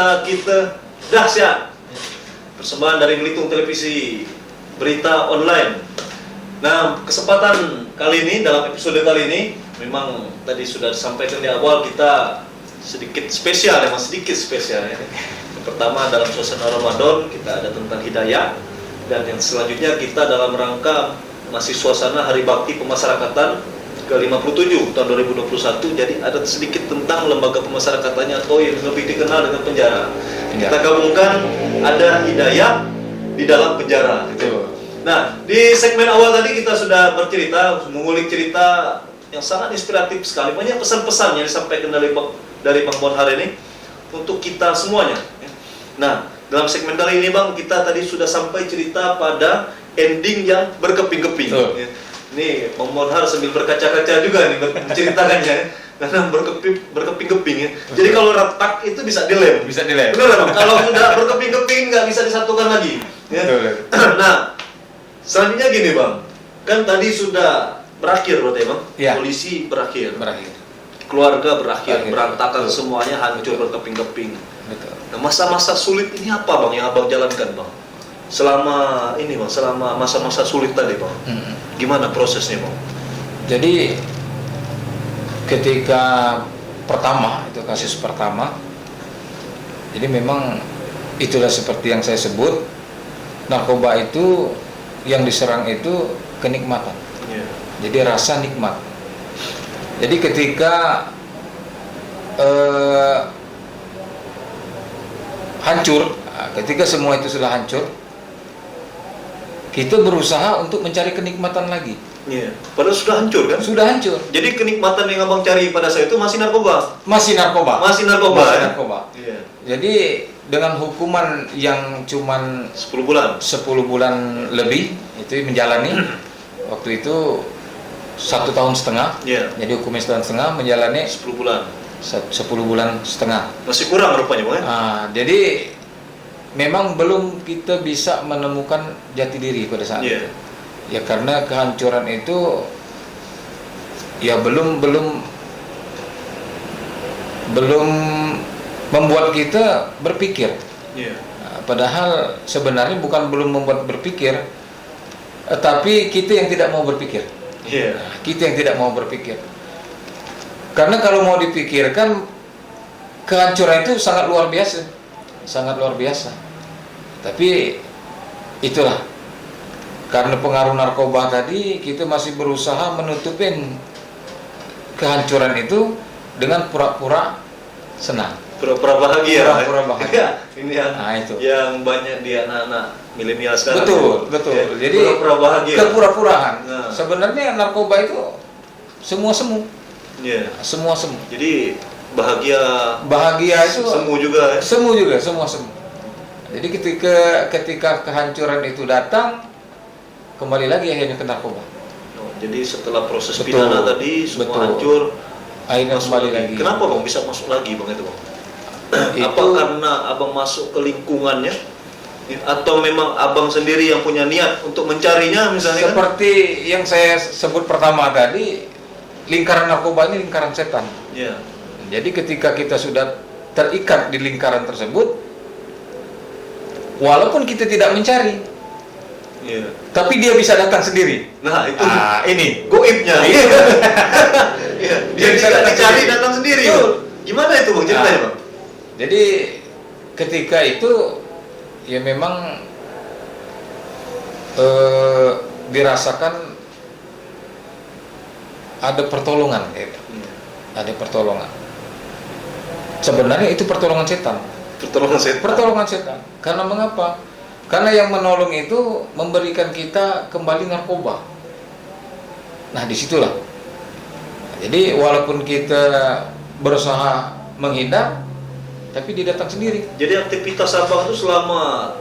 berita kita dahsyat. Persembahan dari Belitung Televisi, berita online. Nah, kesempatan kali ini, dalam episode kali ini, memang tadi sudah disampaikan di awal, kita sedikit spesial, memang sedikit spesial ya. Yang pertama, dalam suasana Ramadan, kita ada tentang hidayah. Dan yang selanjutnya kita dalam rangka masih suasana Hari Bakti Pemasyarakatan ke-57 tahun 2021. Jadi ada sedikit tentang lembaga pemasyarakatannya atau yang lebih dikenal dengan penjara. Kita gabungkan, ada hidayah di dalam penjara. Betul. Nah, di segmen awal tadi kita sudah bercerita, mengulik cerita yang sangat inspiratif sekali. Banyak pesan-pesan yang disampaikan dari Bang Bonhar ini untuk kita semuanya. Nah, dalam segmen kali ini Bang, kita tadi sudah sampai cerita pada ending yang berkeping-keping. Ini Bang Bonhar sambil berkaca-kaca juga nih menceritakannya, karena berkeping-keping ya. Jadi kalau retak itu bisa dilem. Bisa dilem. Benar Bang. Kalau sudah berkeping-keping nggak bisa disatukan lagi. Ya. Nah, selanjutnya gini Bang, kan tadi sudah berakhir berarti Bang, ya. Polisi berakhir, Berakhir. keluarga berakhir, berantakan Betul. semuanya, hancur berkeping-keping. Betul. Nah, masa-masa sulit ini apa Bang yang Abang jalankan Bang? Selama ini Bang, selama masa-masa sulit tadi Bang, gimana prosesnya Bang? Jadi ketika pertama, itu kasus pertama, jadi memang itulah seperti yang saya sebut, narkoba itu yang diserang itu kenikmatan. Yeah. Jadi rasa nikmat. Jadi ketika hancur, ketika semua itu sudah hancur, kita berusaha untuk mencari kenikmatan lagi. Iya. Padahal sudah hancur kan? Sudah hancur. Jadi kenikmatan yang Abang cari pada saat itu masih narkoba. Masih narkoba. Masih narkoba. Masih Ya? narkoba. Iya. Jadi dengan hukuman yang cuman 10 bulan. 10 bulan lebih itu menjalani waktu itu 1,5 tahun. Iya. Jadi hukumnya 1,5 tahun menjalani 10 bulan. 10 bulan setengah. Masih kurang rupanya Bang ya? Jadi memang belum kita bisa menemukan jati diri pada saat Iya. itu. Ya karena kehancuran itu ya belum membuat kita berpikir. Iya. Padahal sebenarnya bukan belum membuat berpikir, tapi kita yang tidak mau berpikir. Iya. Kita yang tidak mau berpikir. Karena kalau mau dipikirkan, kehancuran itu sangat luar biasa. Sangat luar biasa. Tapi itulah, karena pengaruh narkoba tadi, kita masih berusaha menutupin kehancuran itu dengan pura-pura senang. Pura-pura bahagia. Pura-pura bahagia. Ini yang banyak di anak-anak milenial sekarang. Betul. Ya. Jadi pura-pura bahagia. kepura-puraan. Nah. Sebenarnya narkoba itu semua semu. Iya. Semua semu. Jadi bahagia itu semu juga ya. Semua semu. Jadi ketika kehancuran itu datang, kembali lagi akhirnya ke narkoba. Jadi setelah proses Betul. pidana tadi semua hancur, Akhirnya masuk kembali lagi. Kenapa Bang bisa masuk lagi Bang itu Bang? Apa Itu- karena Abang masuk ke lingkungannya? Atau memang Abang sendiri yang punya niat untuk mencarinya misalnya kan? Seperti yang saya sebut pertama tadi, lingkaran narkoba ini lingkaran setan. Iya. Jadi ketika kita sudah terikat di lingkaran tersebut, walaupun kita tidak mencari, Iya. tapi dia bisa datang sendiri. Nah, itu Ini goibnya. Iya. Iya. Dia Dia bisa tidak datang dicari sendiri. datang sendiri. Betul. Bang. Gimana itu Bang ceritanya Bang? Jadi ketika itu ya memang dirasakan ada pertolongan, ada pertolongan. Sebenarnya itu pertolongan setan. Pertolongan setan. Karena mengapa? Karena yang menolong itu memberikan kita kembali narkoba. Nah disitulah. Jadi walaupun kita berusaha menghindar, tapi dia datang sendiri. Jadi aktivitas Abang itu selama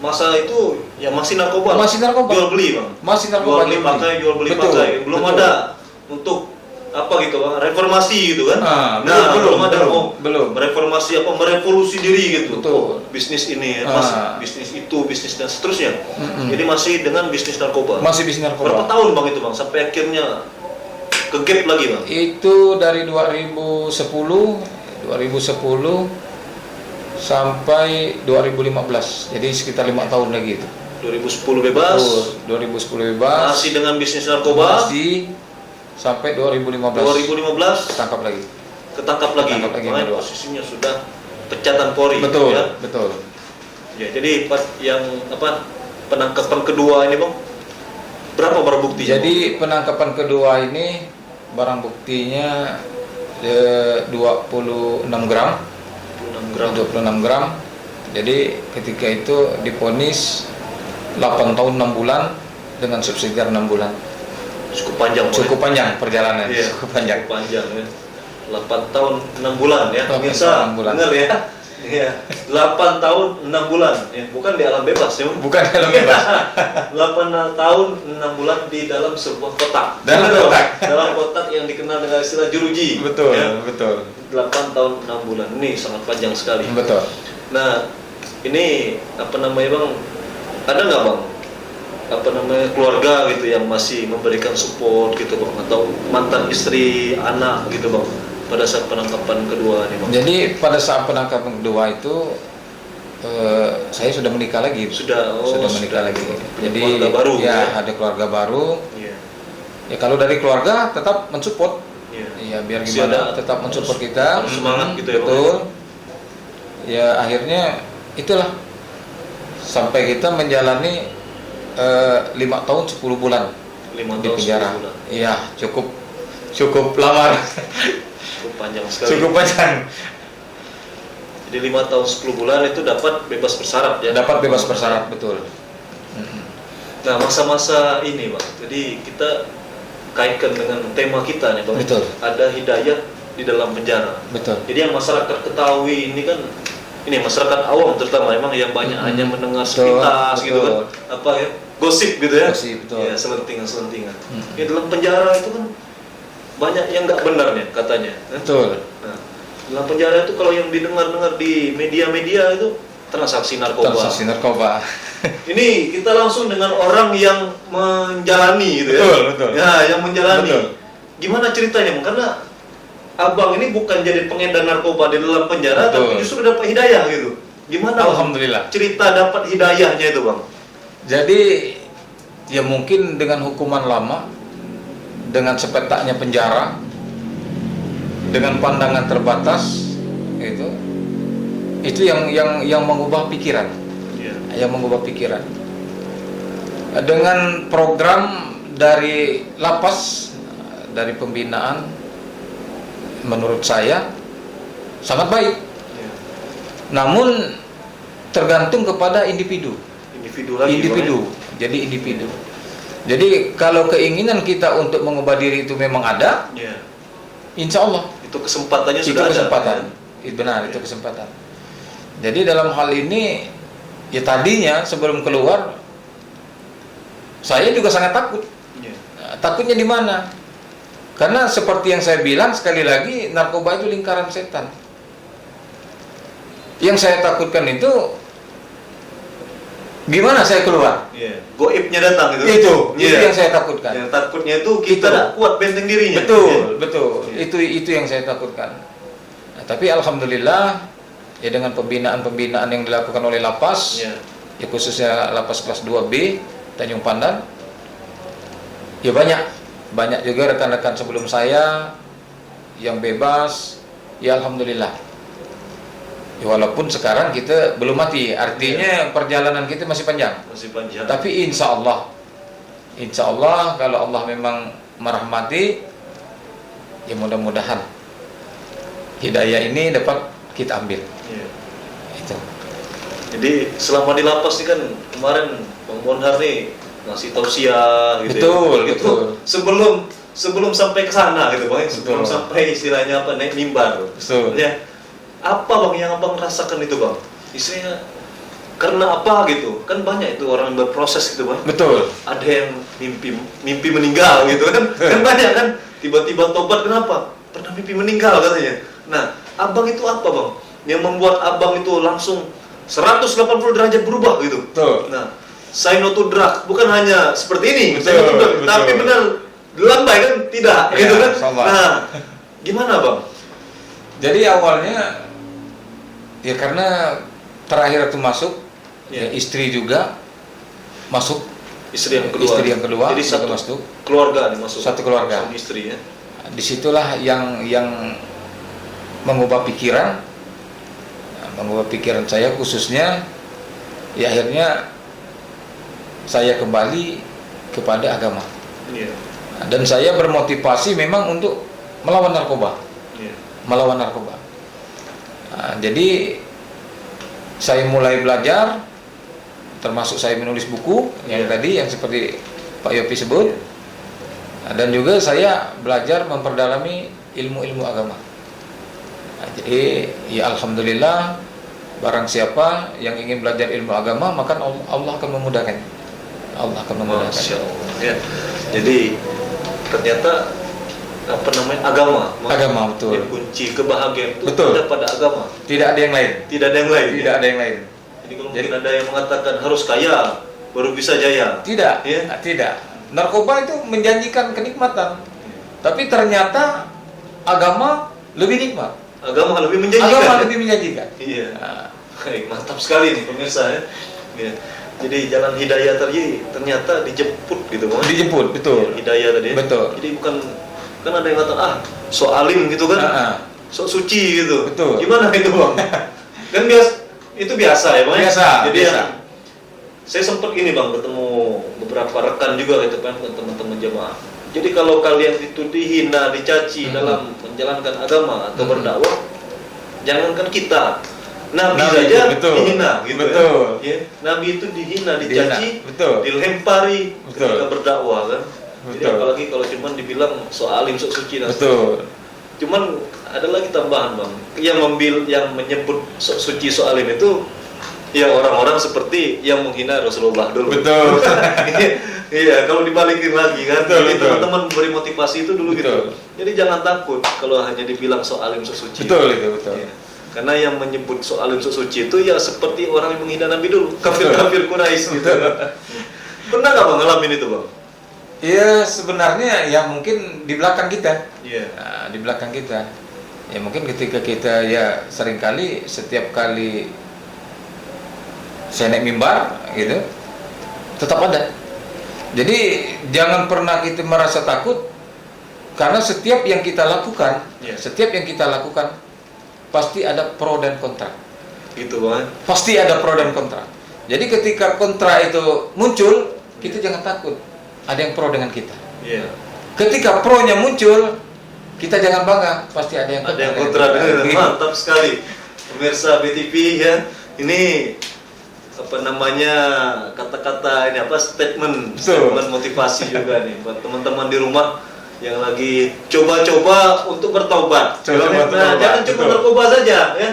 masa itu ya masih narkoba. Masih narkoba. Jual beli Bang. Masih narkoba. Jual beli Betul, pakai. Belum betul. ada untuk apa gitu Bang, reformasi gitu kan? Belum ada. Belum. Reformasi apa, merevolusi diri gitu. Betul. Oh, bisnis ini, bisnis itu, bisnis dan seterusnya. Jadi masih dengan bisnis narkoba. Masih bisnis narkoba. Berapa tahun Bang itu Bang sampai akhirnya ke gap lagi Bang? Itu dari 2010 sampai 2015. Jadi sekitar 5 tahun lagi itu. 2010 bebas. 2010 bebas. Masih dengan bisnis narkoba. Masih sampai 2015. 2015 Tangkap lagi. ketangkap lagi. Ketangkap lagi, Makanya kedua. posisinya sudah pecatan Polri. Betul, Ya. betul. Ya, jadi pas yang apa penangkapan kedua ini bang, berapa barang bukti? Jadi penangkapan kedua ini barang buktinya 26 gram. 6 gram. 26 gram. Jadi ketika itu divonis 8 tahun 6 bulan dengan subsidiar 6 bulan. Cukup panjang. Bang, Cukup panjang perjalanan, ya? Iya, cukup panjang. Cukup panjang ya. 8 tahun 6 bulan ya. 8 Pemirsa, tahun 6 bulan. dengar ya. Iya, 8 tahun 6 bulan ya, bukan di alam bebas ya. Bang? Bukan dalam bebas. 8 tahun 6 bulan di dalam sebuah kotak. Dalam kotak. Dalam kotak yang dikenal dengan istilah jeruji. Betul, Ya. betul. 8 tahun 6 bulan. Ini sangat panjang sekali. Betul. Nah, ini apa namanya bang? Ada nggak bang? Apa namanya keluarga gitu yang masih memberikan support gitu bang? Atau mantan istri, anak gitu bang? Pada saat penangkapan kedua nih bang? Jadi pada saat penangkapan kedua itu saya sudah menikah lagi. Sudah menikah lagi. Jadi keluarga baru. ya, ada keluarga baru. Iya. Ya kalau dari keluarga tetap mensupport. Iya. Ya biar Masih gimana ada tetap mensupport kita. harus semangat gitu ya, Bang? Betul. Ya akhirnya itulah sampai kita menjalani 5 tahun 10 bulan 5 di tahun penjara. 10 bulan. Iya, cukup lama. Cukup panjang sekali. Cukup panjang. Jadi 5 tahun 10 bulan itu dapat bebas bersyarat ya. Dapat bebas bersyarat, betul. Nah, masa-masa ini bang, jadi kita kaitkan dengan tema kita nih bang. Betul. Ada hidayah di dalam penjara. Betul. Jadi yang masyarakat ketahui ini kan, ini masyarakat awam terutama memang yang banyak hanya mendengar Betul, sepintas gitu kan, betul. apa ya, gosip gitu ya. Gosip, betul. Ya, selentingan. Ya dalam penjara itu kan banyak yang nggak benar nih katanya. Betul. Nah, dalam penjara itu kalau yang didengar-dengar di media-media itu transaksi narkoba. Transaksi narkoba. Ini kita langsung dengan orang yang menjalani gitu ya. Betul, betul. Ya, yang menjalani. Betul. Gimana ceritanya, Bang? Karena abang ini bukan jadi pengedar narkoba di dalam penjara, Betul. tapi justru dapat hidayah gitu. Gimana, Bang? Alhamdulillah. Cerita dapat hidayahnya itu, Bang? Jadi ya mungkin dengan hukuman lama, dengan sepetaknya penjara, dengan pandangan terbatas, itu yang mengubah pikiran, Iya. yang mengubah pikiran. Dengan program dari lapas, dari pembinaan, menurut saya sangat baik. Iya. Namun tergantung kepada individu. Individu lagi, Individu. Jadi individu. Jadi kalau keinginan kita untuk mengubah diri itu memang ada, Bang? Iya. insya Allah Itu kesempatannya itu sudah ada. kesempatan. Ya? Benar, itu kesempatan. Jadi dalam hal ini, ya tadinya sebelum keluar, saya juga sangat takut. Iya. Nah, takutnya di mana? Karena seperti yang saya bilang sekali lagi, narkoba itu lingkaran setan. Yang saya takutkan itu, gimana saya keluar? Iya. Goibnya datang gitu. Itu Iya. yang saya takutkan. Yang takutnya itu kita Itu. tidak kuat benteng dirinya. Betul, Iya. betul. Iya. Itu yang saya takutkan. Nah, tapi alhamdulillah ya dengan pembinaan yang dilakukan oleh lapas, Iya. ya khususnya lapas kelas 2B Tanjung Pandan, ya banyak juga rekan-rekan sebelum saya yang bebas, ya alhamdulillah. Ya, walaupun sekarang kita belum mati, artinya perjalanan kita masih panjang. Masih panjang. Tapi insya Allah kalau Allah memang merahmati, ya mudah-mudahan hidayah ini dapat kita ambil. Iya. Itu. Jadi selama di lapas ini kan kemarin Bang Bonhar nih ngasih tausiah gitu. Betul, ya. betul. Sebelum sampai ke sana gitu Bang. Sebelum Betul. sampai istilahnya apa naik mimbar. Betul. Ya. Apa Bang yang Abang rasakan itu Bang? Istilahnya karena apa gitu? Kan banyak itu orang yang berproses gitu Bang. Betul. Ada yang mimpi meninggal gitu kan. Kan banyak kan tiba-tiba tobat kenapa? Pernah mimpi meninggal katanya. Nah, Abang itu apa Bang? Yang membuat Abang itu langsung 180 derajat berubah gitu. Betul. Nah, say no to drug bukan hanya seperti ini, Betul, say no to drug, betul. tapi benar lambai kan tidak Ya, gitu kan. sama. Nah, gimana Bang? Jadi awalnya Ya karena terakhir itu masuk, Ya. ya istri juga masuk, Istri yang kedua. Istri yang kedua Jadi juga satu masuk. keluarga nih masuk. Satu keluarga. Suami istri ya. Disitulah yang mengubah pikiran, saya khususnya, ya akhirnya saya kembali kepada agama. Iya. Dan saya bermotivasi memang untuk melawan narkoba. Iya. Melawan narkoba. Nah, jadi saya mulai belajar, termasuk saya menulis buku yang Iya. tadi yang seperti Pak Yopi sebut. Nah, dan juga saya belajar memperdalami ilmu-ilmu agama. Nah, jadi ya alhamdulillah, barang siapa yang ingin belajar ilmu agama maka Allah akan memudahkan. Allah akan memudahkan. Masya Allah. Ya. Jadi ternyata agama. Agama, betul. Ya, kunci kebahagiaan itu Betul. ada pada agama. Tidak ada yang lain. Tidak ada yang lain. Tidak ada yang lain. Jadi kalau mungkin ada yang mengatakan harus kaya baru bisa jaya. Tidak, Ya. tidak. Narkoba itu menjanjikan kenikmatan, tapi ternyata agama lebih nikmat. Agama lebih menjanjikan. Agama ya? lebih menjanjikan. Iya. Nah, Baik, mantap sekali nih pemirsa ya. Ya. Jadi jalan hidayah tadi ternyata dijemput gitu kan? dijemput, betul. Hidayah tadi. Betul. Jadi bukan kan ada yang kata sok alim gitu kan? Sok suci gitu. Betul. Gimana itu bang? Kan itu biasa ya bang? Biasa, Jadi biasa. saya sempat ini bang ketemu beberapa rekan juga gitu kan teman-teman jemaah. Jadi kalau kalian itu dihina, dicaci dalam menjalankan agama atau berdakwah, jangankan kita, Nabi saja betul. dihina, gitu Betul. ya. Nabi itu dihina, dicaci, Betul. dilempari Betul. ketika berdakwah kan. Jadi Betul. apalagi kalau cuman dibilang sok alim, sok suci dan Betul. cuman ada lagi tambahan bang, yang menyebut sok suci, sok alim itu ya orang-orang seperti yang menghina Rasulullah dulu. Betul. Iya, kalau dibalikin lagi kan. Betul, Jadi betul. teman-teman beri motivasi itu dulu Betul. gitu. Jadi jangan takut kalau hanya dibilang sok alim, sok suci. Betul itu, betul. Iya. Karena yang menyebut sok alim, sok suci itu ya seperti orang yang menghina Nabi dulu, kafir-kafir Quraisy gitu. Pernah nggak bang ngalamin itu bang? Iya, sebenarnya ya mungkin di belakang kita. Iya. Nah, di belakang kita. Ya mungkin ketika kita ya seringkali setiap kali saya naik mimbar gitu, tetap ada. Jadi jangan pernah kita merasa takut, karena setiap yang kita lakukan, pasti ada pro dan kontra. Gitu bang. Pasti ada pro dan kontra. Jadi ketika kontra itu muncul, kita jangan takut. Ada yang pro dengan kita. Iya. Ketika pro-nya muncul, kita jangan bangga. Pasti ada yang kontra. Ada yang kontra dengan Gitu. mantap sekali. Pemirsa BTV ya, ini kata-kata ini statement motivasi juga nih buat teman-teman di rumah yang lagi coba-coba untuk bertaubat. Jangan cuma narkoba saja ya.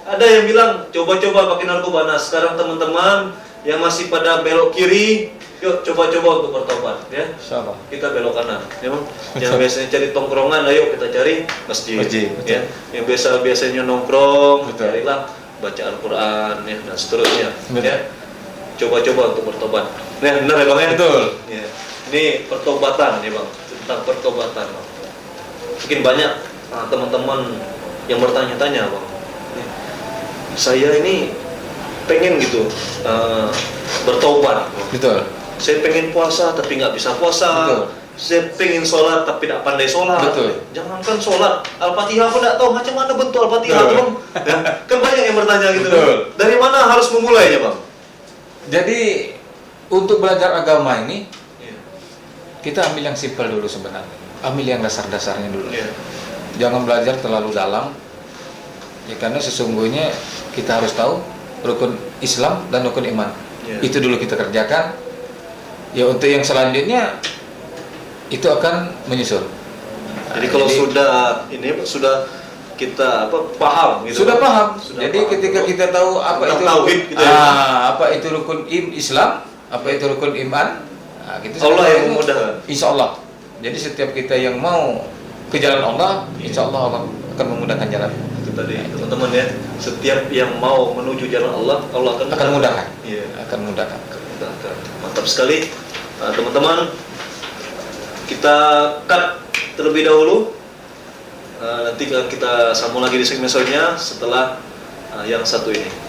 Ada yang bilang coba-coba pakai narkoba. Nah, sekarang teman-teman yang masih pada belok kiri, yuk coba-coba untuk bertobat ya. Insyaallah. Kita belok kanan, ya bang. Yang biasanya cari tongkrongan, ayo kita cari masjid. Ya. Yang biasanya nongkrong, Betul. carilah baca Al-Quran ya dan seterusnya. Betul. Ya. Coba-coba untuk bertobat. Nah, benar ya bang ya? Betul. Ya. Ini pertobatan ya bang, tentang pertobatan bang. Mungkin banyak teman-teman yang bertanya-tanya bang. Ya. Saya ini pengen gitu bertobat. Betul. Saya pengen puasa tapi nggak bisa puasa. Betul. Saya pengen sholat tapi tidak pandai sholat. Betul. Jangankan sholat, Al-Fatihah pun tidak tahu macam mana bentuk Al-Fatihah Betul. bang. Ya, kan banyak yang bertanya gitu. Betul. Dari mana harus memulainya bang? Jadi untuk belajar agama ini, Iya. kita ambil yang simpel dulu sebenarnya. Ambil yang dasar-dasarnya dulu. Iya. Jangan belajar terlalu dalam. Ya, karena sesungguhnya kita harus tahu rukun Islam dan rukun iman. Iya. Itu dulu kita kerjakan. Ya untuk yang selanjutnya itu akan menyusul. Jadi kalau sudah kita paham gitu. Sudah paham. Sudah Jadi paham. ketika kita tahu apa Tentang itu tauhid gitu ya. apa itu rukun Islam, apa itu rukun iman, kita Allah sudah yang tahu. memudahkan. Insya Allah. Jadi setiap kita yang mau ke jalan Allah, insya Allah Allah akan memudahkan jalan. Itu tadi teman-teman ya. Setiap yang mau menuju jalan Allah, Allah akan Mudahkan. Iya. Akan mudahkan. Mantap sekali. Teman-teman, kita cut terlebih dahulu. Nanti kita sambung lagi di segmen selanjutnya setelah yang satu ini.